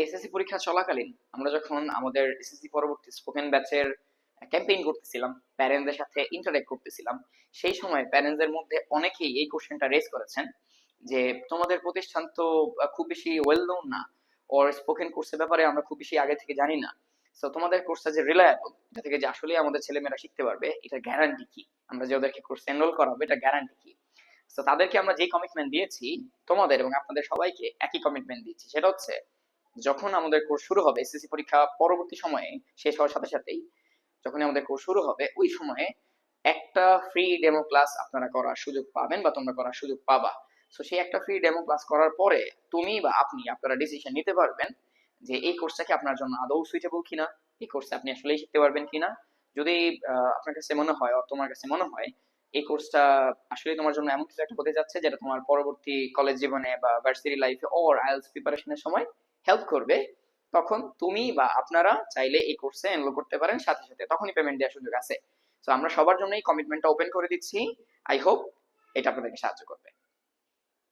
SSC পরীক্ষা চলাকালীন আমরা যখন আমাদের এসএসসি পরবর্তী স্পোকেন ব্যাচের ক্যাম্পেইন করতেছিলাম, প্যারেন্টসদের সাথে ইন্টারেক্ট করতেছিলাম, সেই সময় প্যারেন্টসদের মধ্যে অনেকেই এই কোশ্চেনটা রেজ করেছেন যে তোমাদের প্রতিষ্ঠান তো খুব বেশি ওয়েল নোন না, ওর স্পোকেন কোর্সের ব্যাপারে আমরা খুব বেশি আগে থেকে জানি না। তো তোমাদের কোর্সটা যে রিলায়েবল, এটা থেকে যে আসলে আমাদের ছেলেমেয়েরা শিখতে পারবে, এটা গ্যারান্টি কি? আমরা যে ওদেরকে কোর্স এনরোল করাবো, এটা গ্যারান্টি কি? তো তাদেরকে আমরা যে কমিটমেন্ট দিয়েছি, তোমাদের এবং আপনাদের সবাইকে একই কমিটমেন্ট দিচ্ছি, সেটা হচ্ছে যখন আমাদের কোর্স শুরু হবে এসএসসি পরীক্ষা পরবর্তী সময়ে শেষ হওয়ার সাথে সাথেই, যখনই আমাদের কোর্স শুরু হবে ওই সময়ে একটা ফ্রি ডেমো ক্লাস আপনারা করার সুযোগ পাবেন বা তোমরা করার সুযোগ পাবা। তো সেই একটা ফ্রি ডেমো ক্লাস করার পরে তুমি বা আপনি আপনারা ডিসিশন নিতে পারবেন যে এই কোর্সটা কি আপনার জন্য আদৌ সুইটেবল কিনা, এই কোর্সে আপনি আসলেই শিখতে পারবেন কিনা। যদি আপনার কাছে মনে হয় আর তোমার কাছে মনে হয় এই কোর্সটা আসলে তোমার জন্য এমন কিছু একটা হতে যাচ্ছে যেটা তোমার পরবর্তী কলেজ জীবনে বা ভার্সিটি লাইফে অর আইএলটিএস প্রিপারেশনের সময় হেল্প করবে, তখন তুমি বা আপনারা চাইলে এই কোর্সে এনরোল করতে পারেন সাথে সাথে, তখনই পেমেন্ট দেওয়ার সুযোগ আছে। তো আমরা সবার জন্য এই কমিটমেন্টটা ওপেন করে দিচ্ছি। আই হোপ এটা আপনাদেরকে সাহায্য করবে।